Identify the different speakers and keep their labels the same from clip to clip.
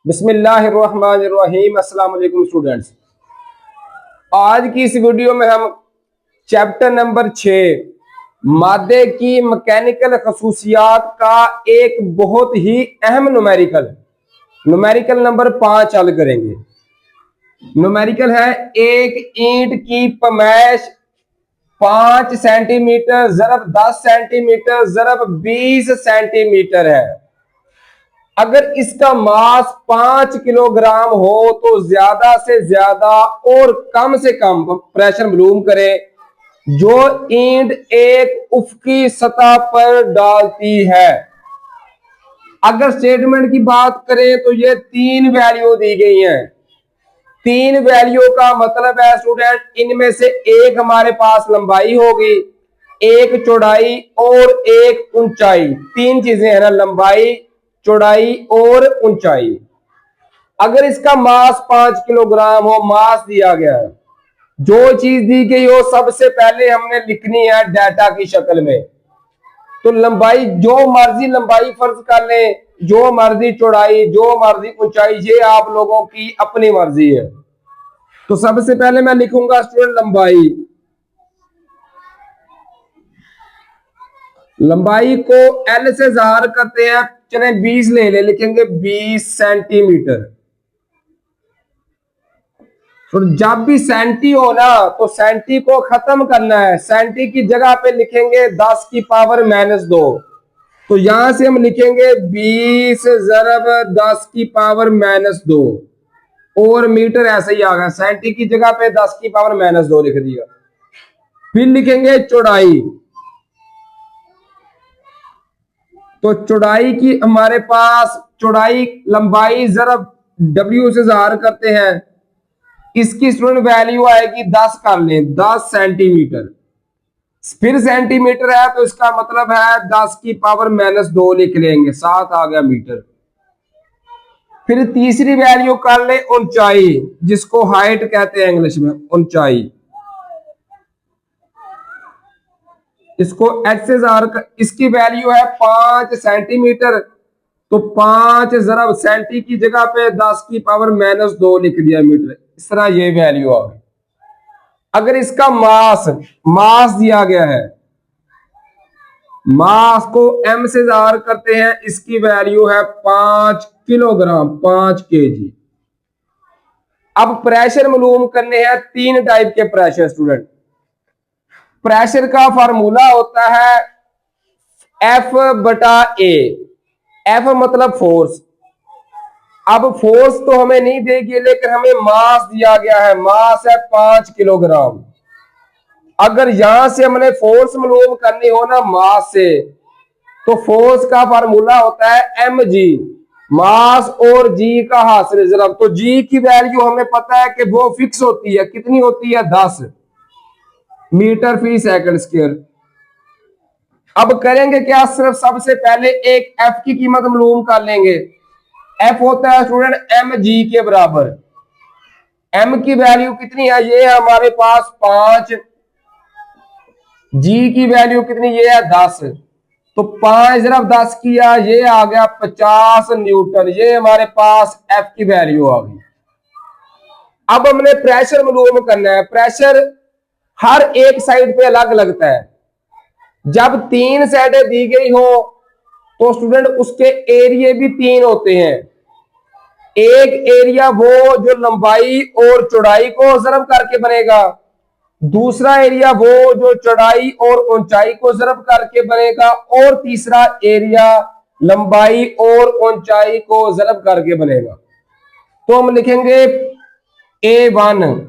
Speaker 1: बिस्मिल्लाहिर्रहमानिर्रहीम। अस्सलाम वालेकुम स्टूडेंट्स। आज की इस वीडियो में हम चैप्टर नंबर 6 मादे की मैकेनिकल खसूसियात का एक बहुत ही अहम न्यूमेरिकल नंबर 5 हल करेंगे। न्यूमेरिकल है, एक ईंट की पैमाइश 5 सेंटीमीटर ज़रब 10 सेंटीमीटर ज़रब 20 सेंटीमीटर है। अगर इसका मास 5 किलोग्राम हो तो ज्यादा से ज्यादा और कम से कम प्रेशर मालूम करें जो ईंट एक उफकी सतह पर डालती है। अगर स्टेटमेंट की बात करें तो ये 3 वैल्यू दी गई हैं। 3 वैल्यू का मतलब है स्टूडेंट, इनमें से एक हमारे पास लंबाई होगी, एक चौड़ाई और एक ऊंचाई। 3 चीजें हैं ना, लंबाई, चौड़ाई और ऊंचाई। अगर इसका मास 5 किलोग्राम हो, मास दिया गया है, जो चीज दी गई हो सबसे पहले हमने लिखनी है डाटा की शक्ल में। तो लंबाई, जो मर्जी लंबाई फर्ज कर लें, जो मर्जी चौड़ाई, जो मर्जी ऊंचाई, ये आप लोगों की अपनी मर्जी है। तो सबसे पहले मैं लिखूंगा स्टूडेंट लंबाई को एल से ज़ाहिर करते हैं। चले 20 ले लिखेंगे 20 सेंटीमीटर। तो जब भी सेंटी हो ना तो सेंटी को खत्म करना है, सेंटी की जगह पे लिखेंगे 10 की पावर -2। तो यहां से हम लिखेंगे 20 ज़रब 10 की पावर -2 और मीटर ऐसे ही आ गया, सेंटी की जगह पे 10 की पावर -2 लिख दिया। फिर लिखेंगे चौड़ाई। तो चौड़ाई की हमारे पास चौड़ाई लंबाई ज़रब W से ज़ाहिर करते हैं। इसकी स्टूडेंट वैल्यू आएगी 10 कर लें, 10 सेंटीमीटर। फिर सेंटीमीटर है तो इसका मतलब है 10 की पावर -2 लिख लेंगे, 7 आ गया मीटर। फिर तीसरी वैल्यू कर ले ऊंचाई, जिसको हाइट कहते हैं इंग्लिश में, ऊंचाई। इसको h से ज़ाहिर कर, इसकी वैल्यू है 5 सेंटीमीटर। तो 5 ज़रब सेंटी की जगह पे 10 की पावर -2 लिख दिया मीटर। इस तरह ये वैल्यू आ गई। अगर इसका मास दिया गया है, मास को m से ज़ाहिर करते हैं, इसकी वैल्यू है 5 किलोग्राम, 5 केजी। अब प्रेशर मालूम करने हैं। 3 टाइप के प्रेशर स्टूडेंट। प्रेशर का फार्मूला होता है F/A। F मतलब फोर्स। अब फोर्स तो हमें नहीं देगी, लेकिन हमें मास दिया गया है, मास है 5 किलोग्राम। अगर यहां से हमने फोर्स मालूम करनी हो ना मास से, तो फोर्स का फार्मूला होता है mg, मास और g का हासिल ज़रब। तो g की वैल्यू हमें पता है कि वो फिक्स होती है, कितनी होती है, 10 मीटर फी सेकंड स्क्वायर। अब करेंगे क्या, सिर्फ सबसे पहले एक f की कीमत मालूम कर लेंगे। f होता है स्टूडेंट mg के बराबर। m की वैल्यू कितनी है, ये है हमारे पास 5। g की वैल्यू कितनी, ये है 10। तो 5 ज़रब 10 किया, ये आ गया 50 न्यूटन। ये हमारे पास f की वैल्यू आ गई। अब हमने प्रेशर मालूम करना है। प्रेशर हर एक साइड पे अलग लगता है। जब 3 साइडें दी गई हो तो स्टूडेंट उसके एरिया भी 3 होते हैं। एक एरिया वो जो लंबाई और चौड़ाई को ज़रब करके बनेगा, दूसरा एरिया वो जो चौड़ाई और ऊंचाई को ज़रब करके बनेगा, और तीसरा एरिया लंबाई और ऊंचाई को ज़रब करके बनेगा। तो हम लिखेंगे A1,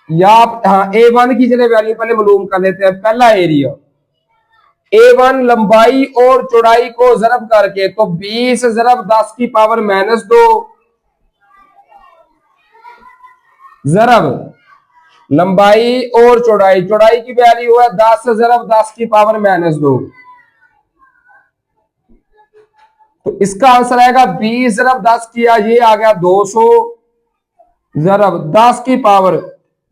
Speaker 1: या हाँ A1 की जगह वैल्यू पहले मालूम कर लेते हैं। पहला एरिया A1 लंबाई और चौड़ाई को ज़रब करके, तो 20 ज़रब 10 की पावर -2 ज़रब लंबाई और चौड़ाई, चौड़ाई की वैल्यू है 10 ज़रब 10 की पावर -2। तो इसका आंसर आएगा 20 ज़रब 10 किया, ये आ गया 200 ज़रब 10 की पावर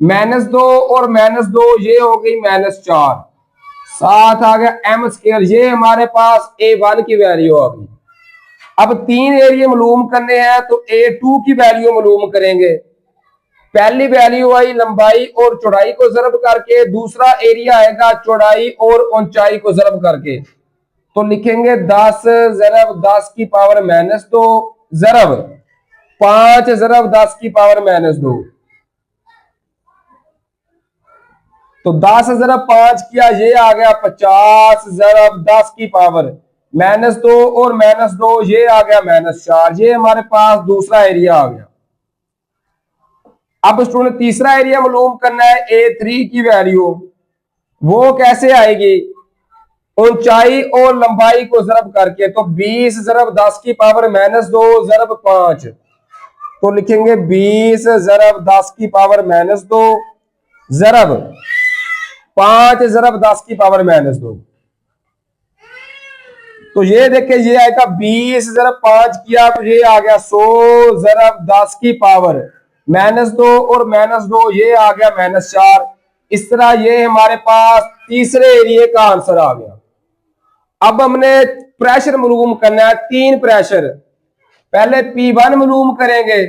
Speaker 1: -2 और -2, ये हो गई -4, 7 आ गया m स्क्वायर। ये हमारे पास A1 की वैल्यू आ गई। अब 3 एरिया मालूम करने हैं तो A2 की वैल्यू मालूम करेंगे। पहली वैल्यू आई लंबाई और चौड़ाई को जरब करके, दूसरा एरिया आएगा चौड़ाई और ऊंचाई को जरब करके। तो लिखेंगे 10 जरब 10 की पावर -2 जरब 5 जरब 10 की पावर -2। तो 10 जरब 5 किया, ये आ गया 50 जरब 10 की पावर -2 और -2 ये आ गया -4। ये हमारे पास दूसरा एरिया आ गया। अब स्टूडेंट तीसरा एरिया मालूम करना है A3 की वैल्यू। वो कैसे आएगी? ऊंचाई और लंबाई को जरब करके। तो 20 जरब 10 की पावर -2 जरब 5। तो लिखेंगे 20 जरब 10 की पावर -2 जरब 5 जरब 10 की पावर -2। तो ये देखिए, ये आएगा 20 जरब 5 किया तो ये आ गया 100 जरब 10 की पावर -2 और -2 ये आ गया -4। इस तरह ये हमारे पास तीसरे एरिया का आंसर आ गया। अब हमने प्रेशर मालूम करना है, 3 प्रेशर। पहले P1 मालूम करेंगे।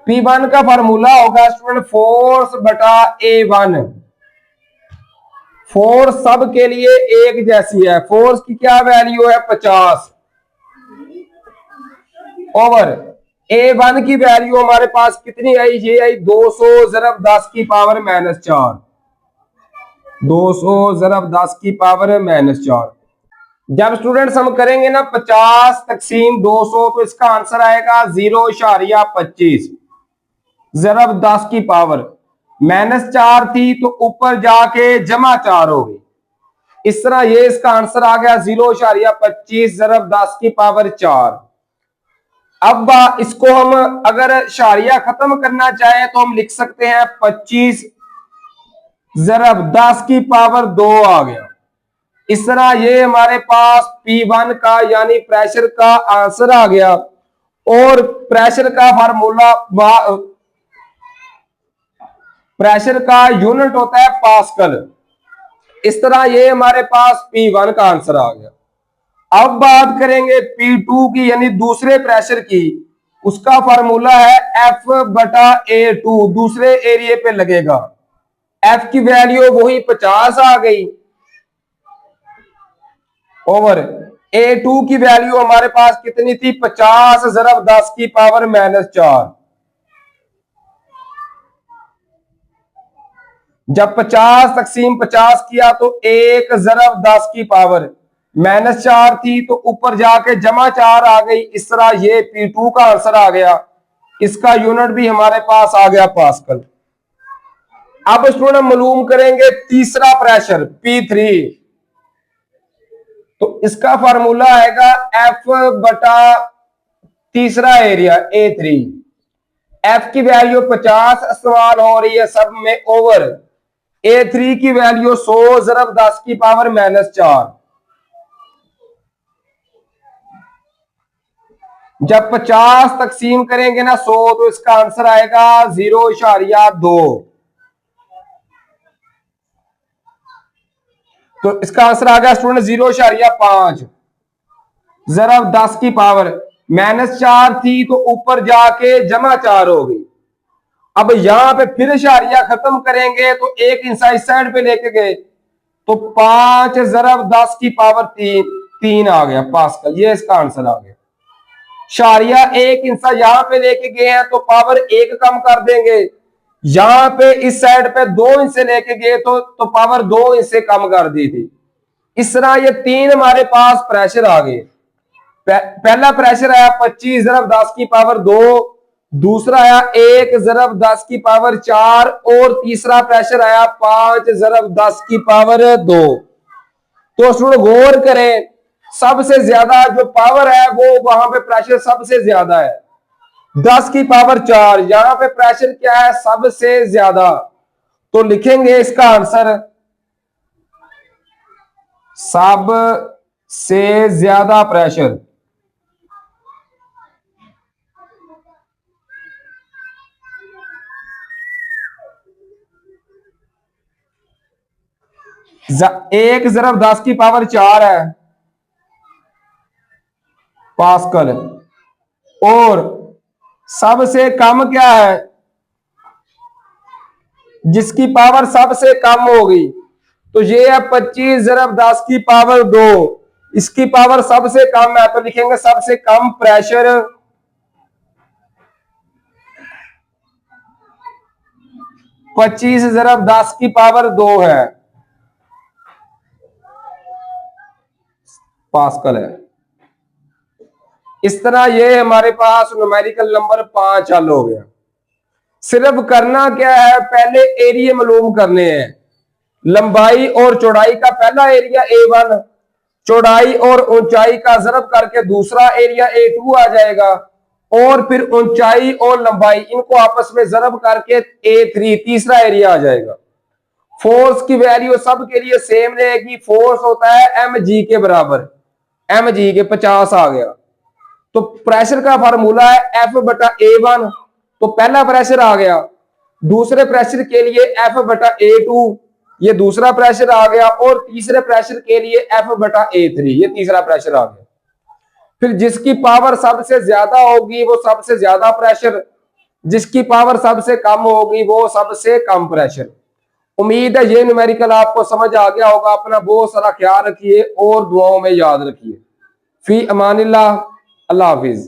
Speaker 1: P1 का फार्मूला होगा स्टूडेंट फोर्स बटा A1। फोर्स सब के लिए एक जैसी है। फोर्स की क्या वैल्यू है? 50 ओवर A1 की वैल्यू हमारे पास कितनी आई? ये आई 200 जरब 10 की पावर -4। 200 जरब 10 की पावर -4। जब स्टूडेंट्स हम करेंगे ना 50 तकसीम 200 तो इसका आंसर आएगा 0.25 जरब 10 की पावर -4 थी तो ऊपर जाके +4 हो गई। इस तरह ये इसका आंसर आ गया 0.25 जरब 10 की पावर 4। अब इसको हम अगर शारिया खत्म करना चाहें तो हम लिख सकते हैं 25 जरब 10 की पावर 2 आ गया। इस तरह ये हमारे पास P1 का यानी प्रेशर का आंसर आ गया। और प्रेशर का फार्मूला, प्रेशर का यूनिट होता है पास्कल। इस तरह ये हमारे पास P1 का आंसर आ गया। अब बात करेंगे P2 की यानी दूसरे प्रेशर की। उसका फार्मूला है F बटा A2, दूसरे एरिया पे लगेगा। F की वैल्यू वही 50 आ गई ओवर A2 की वैल्यू हमारे पास कितनी थी? 50 जरब 10 की पावर -4। जब 50 तकसीम 50 किया तो 1 जरब 10 की पावर -4 थी तो ऊपर जाके +4 आ गई। इस तरह ये P2 का आंसर आ गया। इसका यूनिट भी हमारे पास आ गया पास्कल। अब स्टूडेंट मालूम करेंगे तीसरा प्रेशर P3। तो इसका फार्मूला आएगा F बटा तीसरा एरिया A3। F की वैल्यू 50 इस्तेमाल हो रही है सब में ओवर A3 की वैल्यू 100 जरब 10 की पावर -4। जब 50 तकसीम करेंगे ना 100 तो इसका आंसर आएगा 0.2। तो इसका आंसर आ गया स्टूडेंट 0.5 जरब 10 की पावर -4 थी तो ऊपर जाके +4 हो गई। अब यहां पे फिर इशारिया खत्म करेंगे तो एक इंसा इस साइड पे लेके गए तो 5 जरब 10 की पावर 3 आ गया पास्कल। ये इसका आंसर आ गया। शारिया एक इंसा यहां पे लेके गए हैं तो पावर 1 कम कर देंगे। यहां पे इस साइड पे 2 इंसे लेके गए तो पावर 2 इंसे कम कर दी थी। इस तरह ये 3 हमारे पास प्रेशर आ गए। पहला प्रेशर आया 25 जरब 10 की पावर 2, दूसरा आया 1 जरब 10 की पावर 4 और तीसरा प्रेशर आया 5 जरब 10 की पावर 2। तो स्टूडेंट गौर करें, सबसे ज्यादा जो पावर है वो वहां पे प्रेशर सबसे ज्यादा है 10 की पावर 4। यहां पे प्रेशर क्या है? सबसे ज्यादा। तो लिखेंगे इसका आंसर सबसे ज्यादा प्रेशर। एक जरब 10 की पावर 4 है पास्कल। और सबसे कम क्या है, जिसकी पावर सबसे कम होगी, तो ये है 25 ज़रब 10 की पावर 2। इसकी पावर सबसे कम है तो लिखेंगे सबसे कम प्रेशर 25 ज़रब 10 की पावर 2 है, पास्कल है। इस तरह ये हमारे पास न्यूमेरिकल नंबर 5 हल हो गया। सिर्फ करना क्या है, पहले एरिया मालूम करने हैं। लंबाई और चौड़ाई का पहला एरिया A1, चौड़ाई और ऊंचाई का ज़रब करके दूसरा एरिया A2 आ जाएगा, और फिर ऊंचाई और लंबाई इनको आपस में ज़रब करके A3 तीसरा एरिया आ जाएगा। फोर्स की वैल्यू सब के लिए सेम रहेगी। फोर्स होता है mg के बराबर, mg के 50 आ गया। तो प्रेशर का फार्मूला है F/A1, तो पहला प्रेशर आ गया। दूसरे प्रेशर के लिए F/A2, ये दूसरा प्रेशर आ गया। और तीसरे प्रेशर के लिए F/A3, ये तीसरा प्रेशर आ गया। फिर जिसकी पावर सबसे ज्यादा होगी वो सबसे ज्यादा प्रेशर, जिसकी पावर सबसे कम होगी वो सबसे कम प्रेशर। उम्मीद है ये न्यूमेरिकल आपको समझ आ गया होगा। अपना बहुत सारा ख्याल रखिए और दुआओं में याद रखिए। फी अमानिल्लाह, अल्लाह हाफिज।